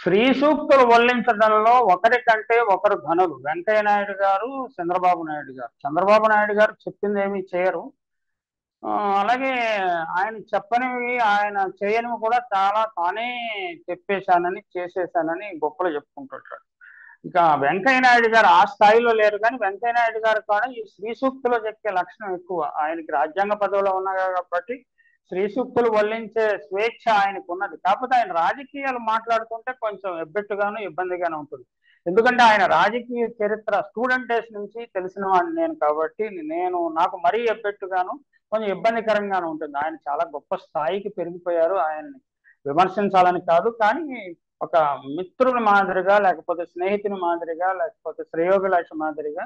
శ్రీ సూక్తులు వల్లించడంలో ఒకరికంటే ఒకరు ఘనులు. వెంకయ్య నాయుడు గారు, చంద్రబాబు నాయుడు గారు. చంద్రబాబు నాయుడు గారు చెప్పింది ఏమీ చేయరు. అలాగే ఆయన చెప్పనివి, ఆయన చేయనివి కూడా చాలా తానే చెప్పేశానని, చేసేశానని గొప్పలు చెప్పుకుంటుంటాడు. ఇక వెంకయ్య నాయుడు గారు ఆ స్థాయిలో లేరు, కానీ వెంకయ్య నాయుడు గారు కూడా ఈ శ్రీ సూక్తులు చెప్పే లక్షణం ఎక్కువ. ఆయనకి రాజ్యాంగ పదవిలో ఉన్నారు కాబట్టి శ్రీ సూక్తులు వల్లించే స్వేచ్ఛ ఆయనకు ఉన్నది. కాకపోతే ఆయన రాజకీయాలు మాట్లాడుతుంటే కొంచెం ఎబ్బెట్టుగాను, ఇబ్బందిగానే ఉంటుంది. ఎందుకంటే ఆయన రాజకీయ చరిత్ర స్టూడెంట్ డేస్ నుంచి తెలిసిన వాడిని నేను కాబట్టి నాకు మరీ ఎబ్బెట్టుగాను, కొంచెం ఇబ్బందికరంగానే ఉంటుంది. ఆయన చాలా గొప్ప స్థాయికి పెరిగిపోయారు. ఆయన్ని విమర్శించాలని కాదు, కానీ ఒక మిత్రుని మాదిరిగా, లేకపోతే స్నేహితుని మాదిరిగా, లేకపోతే శ్రేయోభిలాష మాదిరిగా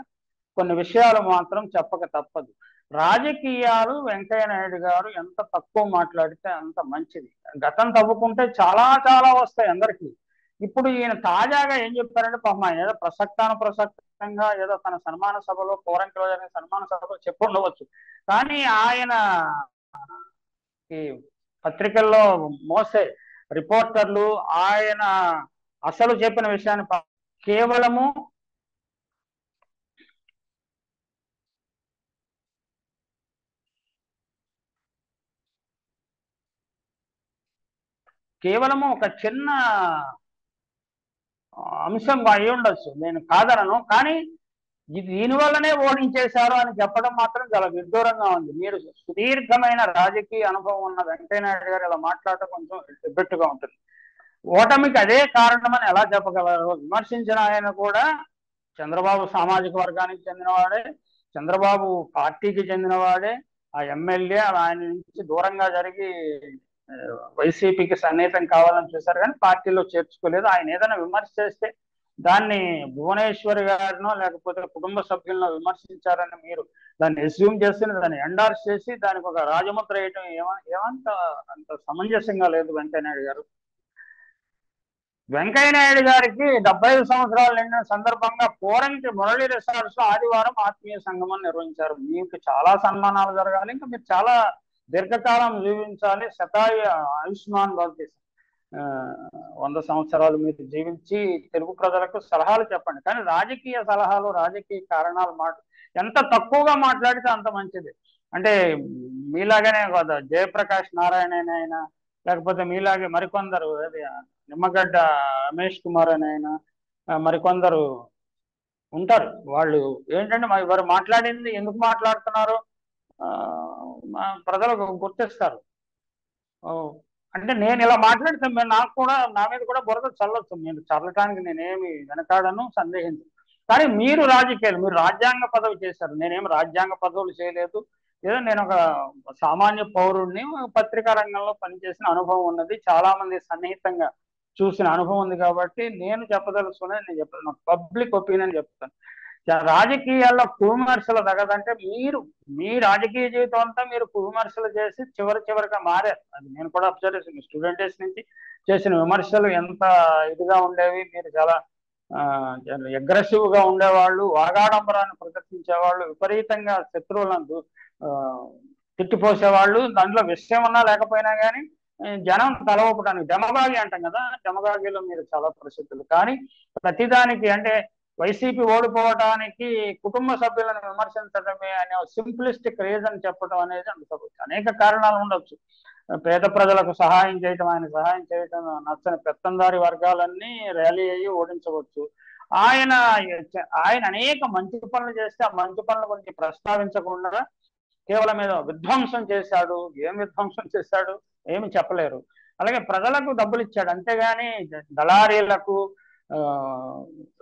కొన్ని విషయాలు మాత్రం చెప్పక తప్పదు. రాజకీయాలు వెంకయ్య నాయుడు గారు ఎంత తక్కువ మాట్లాడితే అంత మంచిది. గతం తవ్వుకుంటే చాలా చాలా వస్తాయి అందరికీ. ఇప్పుడు ఈయన తాజాగా ఏం చెప్పారంటే, పాపం ఆయన ఏదో ప్రసక్తంగా ఏదో తన సన్మాన సభలో, కోరంకిలో జరిగిన సన్మాన సభలో చెప్పుండవచ్చు, కానీ ఆయన ఈ పత్రికల్లో మోసే రిపోర్టర్లు ఆయన అసలు చెప్పిన విషయాన్ని కేవలము ఒక చిన్న అంశం అయి ఉండొచ్చు, నేను కాదనను, కానీ దీనివల్లనే ఓడించేశారు అని చెప్పడం మాత్రం చాలా విడ్డూరంగా ఉంది. మీరు సుదీర్ఘమైన రాజకీయ అనుభవం ఉన్న వెంకయ్య నాయుడు గారు ఇలా మాట్లాడటం కొంచెం ఎబ్బెట్టుగా ఉంటుంది. ఓటమికి అదే కారణమని ఎలా చెప్పగలరు? విమర్శించిన ఆయన కూడా చంద్రబాబు సామాజిక వర్గానికి చెందినవాడే, చంద్రబాబు పార్టీకి చెందినవాడే, ఆ ఎమ్మెల్యే ఆయన నుంచి దూరంగా జరిగి వైసీపీకి సన్నిహితం కావాలని చూశారు, కానీ పార్టీలో చేర్చుకోలేదు. ఆయన ఏదైనా విమర్శ చేస్తే దాన్ని భువనేశ్వరి గారినో లేకపోతే కుటుంబ సభ్యులను విమర్శించారని మీరు దాన్ని అస్యూమ్ చేసి దాన్ని ఎండార్స్ చేసి దానికి ఒక రాజముద్ర వేయటం అంత సమంజసంగా లేదు వెంకయ్య నాయుడు గారు. వెంకయ్య నాయుడు గారికి 75 సంవత్సరాలు నిండిన సందర్భంగా కోరంకి మురళీ రిసార్ట్స్ లో ఆదివారం ఆత్మీయ సంగమం నిర్వహించారు. మీకు చాలా సన్మానాలు జరగాలి, ఇంకా మీరు చాలా దీర్ఘకాలం జీవించాలి, శతాయు ఆయుష్మాన్ భవతి, 100 సంవత్సరాలు మీరు జీవించి తెలుగు ప్రజలకు సలహాలు చెప్పండి. కానీ రాజకీయ సలహాలు, రాజకీయ కారణాలు ఎంత తక్కువగా మాట్లాడితే అంత మంచిది. అంటే మీలాగానే కదా జయప్రకాష్ నారాయణ అయినా, లేకపోతే మీలాగే మరికొందరు నిమ్మగడ్డ రమేష్ కుమార్ అని అయినా మరికొందరు ఉంటారు. వాళ్ళు ఏంటంటే వారు మాట్లాడింది ఎందుకు మాట్లాడుతున్నారు ప్రజలకు గుర్తిస్తారు. అంటే నేను ఇలా మాట్లాడితే నాకు కూడా, నా మీద కూడా బురద చల్లొచ్చు. నేను చల్లటానికి నేనేమి వెనకాడను, సందేహించను. కానీ మీరు రాజ్యాంగ పదవి చేశారు, నేనేమి రాజ్యాంగ పదవులు చేయలేదు. ఏదో నేను ఒక సామాన్య పౌరుడిని, పత్రికా రంగంలో పనిచేసిన అనుభవం ఉన్నది, చాలా మంది సన్నిహితంగా చూసిన అనుభవం ఉంది కాబట్టి నేను చెప్పదలుచుకున్నది నేను చెప్తాను. నాకు పబ్లిక్ ఒపీనియన్ చెప్తాను. రాజకీయాల్లో కువిమర్శలు తగదంటే మీ రాజకీయ జీవితం అంతా మీరు కువిమర్శలు చేసి చివరిగా మారారు. అది నేను కూడా అబ్జర్వ్ చేసాను. స్టూడెంట్ డేస్ నుంచి చేసిన విమర్శలు ఎంత ఇదిగా ఉండేవి. మీరు చాలా అగ్రెసివ్ గా ఉండేవాళ్ళు, వాగాడంబరాన్ని ప్రదర్శించేవాళ్ళు, విపరీతంగా శత్రువులను తిట్టిపోసేవాళ్ళు. దాంట్లో విషయం ఉన్నా లేకపోయినా కానీ జనం తలవపడానికి డెమగాగి అంటాం కదా, డెమగాగిలో మీరు చాలా ప్రసిద్ధులు. కానీ ప్రతిదానికి అంటే వైసీపీ ఓడిపోవడానికి కుటుంబ సభ్యులను విమర్శించడమే అనే సింప్లిస్టిక్ రీజన్ చెప్పడం అనేది అనేక కారణాలు ఉండొచ్చు. పేద ప్రజలకు సహాయం చేయటం, ఆయన సహాయం చేయటం నచ్చని పెత్తందారి వర్గాలన్నీ ర్యాలీ అయ్యి ఓడించవచ్చు. ఆయన అనేక మంచి పనులు చేస్తే ఆ మంచి పనుల గురించి ప్రస్తావించకుండా కేవలం ఏదో విధ్వంసం చేశాడు, ఏం విధ్వంసం చేశాడు ఏమి చెప్పలేరు. అలాగే ప్రజలకు డబ్బులు ఇచ్చాడు, అంతేగాని దళారీలకు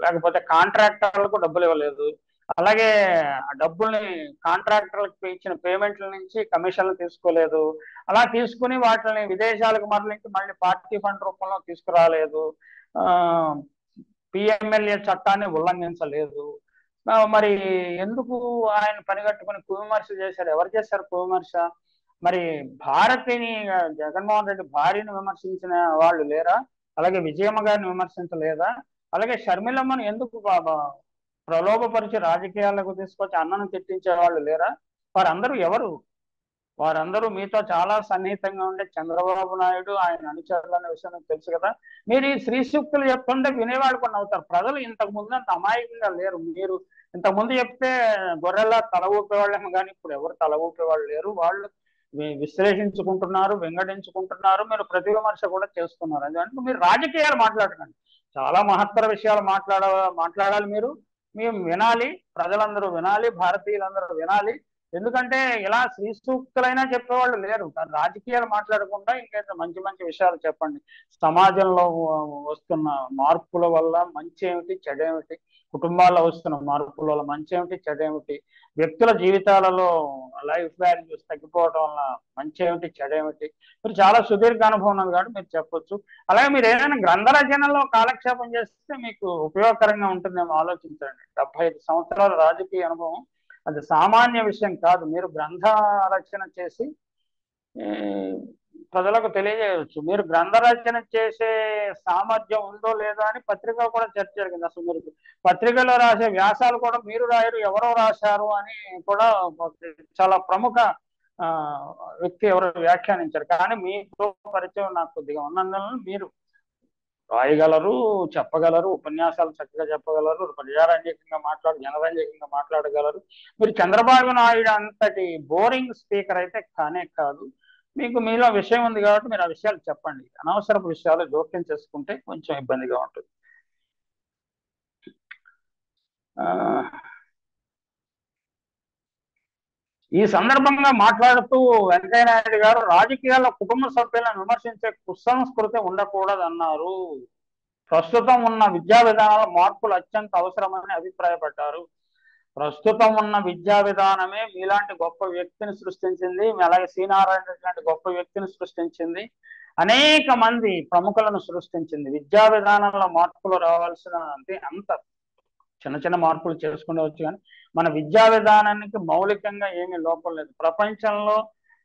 లేకపోతే కాంట్రాక్టర్లకు డబ్బులు ఇవ్వలేదు. అలాగే ఆ డబ్బుల్ని కాంట్రాక్టర్లకు ఇచ్చిన పేమెంట్ల నుంచి కమిషన్లు తీసుకోలేదు. అలా తీసుకుని వాటిని విదేశాలకు మరలించి మళ్ళీ పార్టీ ఫండ్ రూపంలో తీసుకురాలేదు. పిఎంఎల్ఏ చట్టాన్ని ఉల్లంఘించలేదు. మరి ఎందుకు ఆయన పనిగట్టుకుని కువిమర్శ చేశారు? ఎవరు చేశారు కువిమర్శ? మరి భారతిని, జగన్మోహన్ రెడ్డి భార్యని విమర్శించిన వాళ్ళు లేరా? అలాగే విజయమ్మ గారిని విమర్శించలేదా? అలాగే షర్మిలమ్మను ఎందుకు ప్రలోభపరిచి రాజకీయాలకు తీసుకొచ్చి అన్నను తిట్టించే వాళ్ళు లేరా? వారందరూ ఎవరు? వారందరూ మీతో చాలా సన్నిహితంగా ఉండే చంద్రబాబు నాయుడు ఆయన అనుచరులు అనే విషయం మీకు తెలుసు కదా. మీరు ఈ శ్రీ సూక్తులు చెప్తుంటే వినేవాళ్ళు కొన్ని అవుతారు. ప్రజలు ఇంతకు ముందు అంత అమాయకంగా లేరు. మీరు ఇంతకు ముందు చెప్తే గొర్రెల్లా తల ఊపేవాళ్ళేమో కానీ ఇప్పుడు ఎవరు తల ఊపేవాళ్ళు లేరు. వాళ్ళు విశ్లేషించుకుంటున్నారు, వెంగడించుకుంటున్నారు. మీరు ప్రతి విమర్శ కూడా చేస్తున్నారు. అందుకంటే మీరు రాజకీయాలు మాట్లాడకండి. చాలా మహత్తర విషయాలు మాట్లాడాలి. మేము వినాలి, ప్రజలందరూ వినాలి, భారతీయులందరూ వినాలి. ఎందుకంటే ఇలా శ్రీ సూక్తులైనా చెప్పేవాళ్ళు లేరు. కానీ రాజకీయాలు మాట్లాడకుండా ఇంకైతే మంచి మంచి విషయాలు చెప్పండి. సమాజంలో వస్తున్న మార్పుల వల్ల మంచి ఏమిటి, చెడేమిటి, కుటుంబాల్లో వస్తున్న మార్పుల వల్ల మంచి ఏమిటి, చెడేమిటి, వ్యక్తుల జీవితాలలో లైఫ్ వాల్యూస్ తగ్గిపోవడం వల్ల మంచి ఏమిటి, చెడేమిటి, మీరు చాలా సుదీర్ఘ అనుభవం ఉన్నది కాబట్టి మీరు చెప్పొచ్చు. అలాగే మీరు ఏదైనా గ్రంథ రచనలో కాలక్షేపం చేస్తే మీకు ఉపయోగకరంగా ఉంటుందేమో ఆలోచించండి. 75 సంవత్సరాల రాజకీయ అనుభవం అది సామాన్య విషయం కాదు. మీరు గ్రంథ రచన చేసి ప్రజలకు తెలియజేయవచ్చు. మీరు గ్రంథ రచన చేసే సామర్థ్యం ఉందో లేదో అని పత్రిక కూడా చర్చ జరిగింది. అసలు మీరు పత్రికలో రాసే వ్యాసాలు కూడా మీరు రాయరు, ఎవరో రాశారు అని కూడా చాలా ప్రముఖ వ్యక్తి ఎవరు వ్యాఖ్యానించారు. కానీ మీతో పరిచయం నాకు కొద్దిగా ఉన్నందువల్ల మీరు రాయగలరు, చెప్పగలరు, ఉపన్యాసాలు చక్కగా చెప్పగలరు, ప్రజారంజకంగా జనరంజకంగా మాట్లాడగలరు. మీరు చంద్రబాబు నాయుడు అంతటి బోరింగ్ స్పీకర్ అయితే కానే కాదు. మీకు మీలో విషయం ఉంది కాబట్టి మీరు ఆ విషయాలు చెప్పండి. అనవసరపు విషయాలు జోక్యం చేసుకుంటే కొంచెం ఇబ్బందిగా ఉంటుంది. ఈ సందర్భంగా మాట్లాడుతూ వెంకయ్యనాయుడు గారు రాజకీయాల్లో కుటుంబ సభ్యులను విమర్శించే కుసంస్కృతి ఉండకూడదన్నారు. ప్రస్తుతం ఉన్న విద్యా విధానాల మార్పులు అత్యంత అవసరమని అభిప్రాయపడ్డారు. ప్రస్తుతం ఉన్న విద్యా విధానమే మీలాంటి గొప్ప వ్యక్తిని సృష్టించింది. అలాగే శ్రీనారాయణ లాంటి గొప్ప వ్యక్తిని సృష్టించింది. అనేక మంది ప్రముఖులను సృష్టించింది. విద్యా విధానంలో మార్పులు రావాల్సిన అంత చిన్న చిన్న మార్పులు చేసుకునేవచ్చు. కానీ మన విద్యా విధానానికి మౌలికంగా ఏమీ లోపం లేదు. ప్రపంచంలో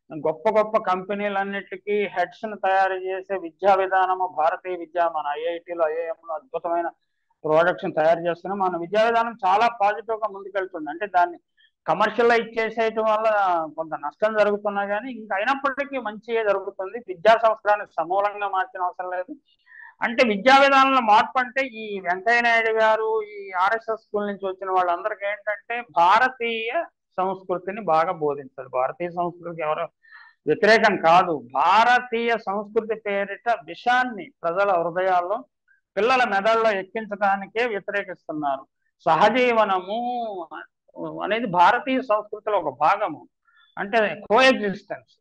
గొప్ప గొప్ప కంపెనీలన్నిటికీ హెడ్స్ ను తయారు చేసే విద్యా విధానము భారతీయ విద్య. మన ఐఐటీలో, ఐఐఎంలో అద్భుతమైన ప్రోడక్ట్స్ తయారు చేస్తున్నాం. మన విద్యా విధానం చాలా పాజిటివ్ గా ముందుకెళ్తుంది. అంటే దాన్ని కమర్షియలైజ్ చేసేయటం వల్ల కొంత నష్టం జరుగుతున్నా కానీ ఇంకా అయినప్పటికీ మంచిగా జరుగుతుంది. విద్యా సంవత్సరాన్ని సమూలంగా మార్చిన అవసరం లేదు. అంటే విద్యా విధానంలో మార్పు అంటే ఈ వెంకయ్య నాయుడు గారు, ఈ ఆర్ఎస్ఎస్ స్కూల్ నుంచి వచ్చిన వాళ్ళందరికీ ఏంటంటే భారతీయ సంస్కృతిని బాగా బోధించాలి. భారతీయ సంస్కృతికి ఎవరు వ్యతిరేకం కాదు. భారతీయ సంస్కృతి పేరిట విషాన్ని ప్రజల హృదయాల్లో, పిల్లల మెదడులో ఎక్కించడానికే వ్యతిరేకిస్తున్నారు. సహజీవనము అనేది భారతీయ సంస్కృతిలో ఒక భాగము. అంటే కోఎగ్జిస్టెన్స్.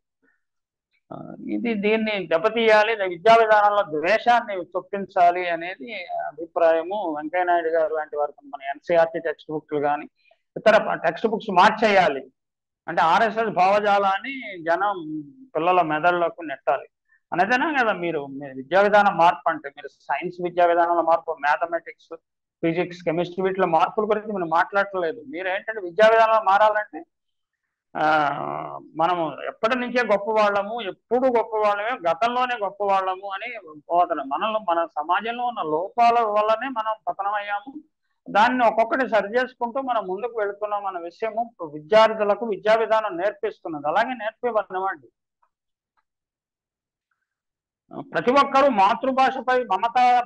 దీన్ని దెబ్బతీయాలి, విద్యా విధానంలో ద్వేషాన్ని చొప్పించాలి అనేది అభిప్రాయము. వెంకయ్యనాయుడు గారు లాంటి వారికి మన ఎన్సీఆర్టీ టెక్స్ట్ బుక్లు కానీ ఇతర టెక్స్ట్ బుక్స్ మార్చేయాలి. అంటే ఆర్ఎస్ఎస్ భావజాలాన్ని జనం పిల్లల మెదడులకు నెట్టాలి అనేదేనా కదా. మీరు విద్యా విధానం మార్పు అంటే మీరు సైన్స్ విద్యా విధానంలో మార్పు, మ్యాథమెటిక్స్, ఫిజిక్స్, కెమిస్ట్రీ వీటిలో మార్పుల గురించి మీరు మాట్లాడలేదు. మీరు ఏంటంటే విద్యా విధానంలో మారాలంటే మనము ఎప్పటి నుంచే గొప్పవాళ్ళము, ఎప్పుడు గొప్పవాళ్ళమే, గతంలోనే గొప్పవాళ్ళము అని బోధన. మన సమాజంలో ఉన్న లోపాల వల్లనే మనం పతనమయ్యాము. దాన్ని ఒక్కొక్కటి సరి చేసుకుంటూ మనం ముందుకు వెళుతున్నాం అన్న విషయము విద్యార్థులకు విద్యా విధానం నేర్పిస్తున్నది. అలాగే నేర్పివ్వనివ్వండి. ప్రతి ఒక్కరూ మాతృభాషపై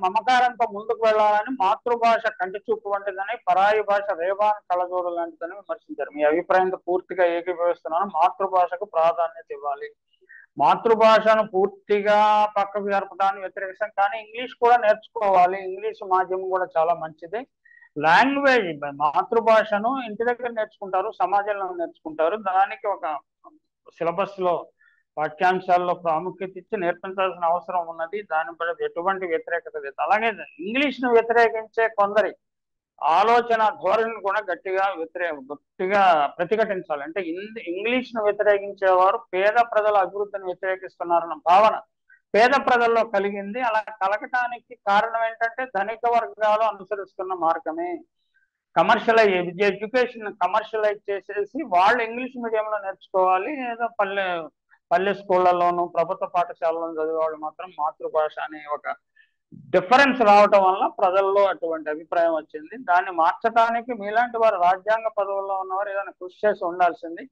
మమకారంతో ముందుకు వెళ్ళాలని, మాతృభాష కంటి చూపు వంటిదని, పరాయి భాష రేవాన్ కళ్ళజోడు లాంటిదని విమర్శించారు. మీ అభిప్రాయంతో పూర్తిగా ఏకీభవిస్తున్నాను. మాతృభాషకు ప్రాధాన్యత ఇవ్వాలి. మాతృభాషను పూర్తిగా పక్కకు జరపడానికి వ్యతిరేకిస్తాం. కానీ ఇంగ్లీష్ కూడా నేర్చుకోవాలి. ఇంగ్లీష్ మాధ్యమం కూడా చాలా మంచిది. లాంగ్వేజ్ మాతృభాషను ఇంటి దగ్గర నేర్చుకుంటారు, సమాజంలో నేర్చుకుంటారు. దానికి ఒక సిలబస్ లో పాఠ్యాంశాల్లో ప్రాముఖ్యత ఇచ్చి నేర్పించాల్సిన అవసరం ఉన్నది. దానిపై ఎటువంటి వ్యతిరేకత లేదు. అలాగే ఇంగ్లీష్ ను వ్యతిరేకించే కొందరి ఆలోచన ధోరణిని కూడా గట్టిగా ప్రతిఘటించాలి. అంటే ఇంగ్లీష్ ను వ్యతిరేకించేవారు పేద ప్రజల అభివృద్ధిని వ్యతిరేకిస్తున్నారన్న భావన పేద ప్రజల్లో కలిగింది. అలా కలగటానికి కారణం ఏంటంటే ధనిక వర్గాలు అనుసరిస్తున్న మార్గమే. ఎడ్యుకేషన్ కమర్షియలైజ్ చేసేసి వాళ్ళు ఇంగ్లీష్ మీడియంలో నేర్చుకోవాలి. ఏదో పల్లె స్కూళ్లలోనూ ప్రభుత్వ పాఠశాలలోనూ చదివేవాళ్ళు మాత్రం మాతృభాష అనే ఒక డిఫరెన్స్ రావటం వల్ల ప్రజల్లో అటువంటి అభిప్రాయం వచ్చింది. దాన్ని మార్చడానికి మీలాంటి వారు రాజ్యాంగ పదవుల్లో ఉన్నవారు ఏదైనా కృషి చేసి ఉండాల్సింది.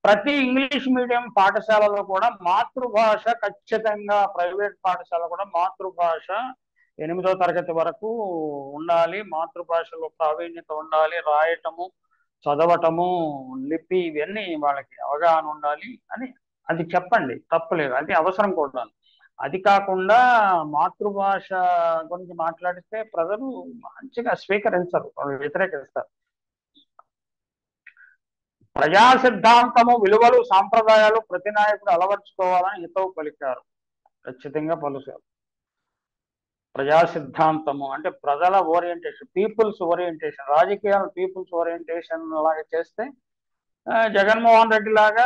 ప్రతి ఇంగ్లీష్ మీడియం పాఠశాలలో కూడా మాతృభాష ఖచ్చితంగా, ప్రైవేట్ పాఠశాల కూడా మాతృభాష 8వ తరగతి వరకు ఉండాలి. మాతృభాషలో ప్రావీణ్యత ఉండాలి. రాయటము, చదవటము, లిపి ఇవన్నీ వాళ్ళకి అవగాహన ఉండాలి అని అది చెప్పండి, తప్పులేదు, అది అవసరం కూడా. అది కాకుండా మాతృభాష గురించి మాట్లాడితే ప్రజలు మంచిగా స్వీకరించరు, వాళ్ళు వ్యతిరేకిస్తారు. ప్రజా సిద్ధాంతము, విలువలు, సాంప్రదాయాలు ప్రతి నాయకుడు అలవర్చుకోవాలని హితవు పలికారు. ఖచ్చితంగా పలుసారు. ప్రజా సిద్ధాంతము అంటే ప్రజల ఓరియంటేషన్, పీపుల్స్ ఓరియంటేషన్. రాజకీయాలు పీపుల్స్ ఓరియంటేషన్ లాగా చేస్తే జగన్మోహన్ రెడ్డి లాగా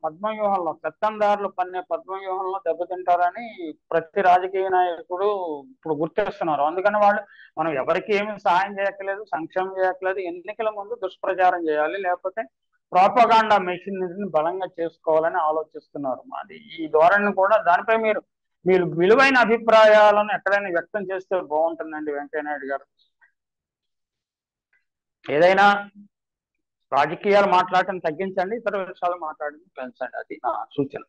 పద్మవ్యూహంలో, పెత్తందారులు పన్నే పద్మవ్యూహంలో దెబ్బతింటారని ప్రతి రాజకీయ నాయకుడు ఇప్పుడు గుర్తిస్తున్నారు. అందుకని వాళ్ళు మనం ఎవరికి ఏమి సహాయం చేయట్లేదు, సంక్షేమం చేయట్లేదు, ఎన్నికల ముందు దుష్ప్రచారం చేయాలి, లేకపోతే ప్రోపగాండా మెషినరీని బలంగా చేసుకోవాలని ఆలోచిస్తున్నారు. అది ఈ ధోరణిని కూడా, దానిపై మీరు మీరు విలువైన అభిప్రాయాలను ఎక్కడైనా వ్యక్తం చేస్తే బాగుంటుందండి వెంకయ్యనాయుడు గారు. ఏదైనా రాజకీయాలు మాట్లాడటం తగ్గించండి, ఇతర విషయాలు మాట్లాడడం పెంచండి, అది నా సూచన.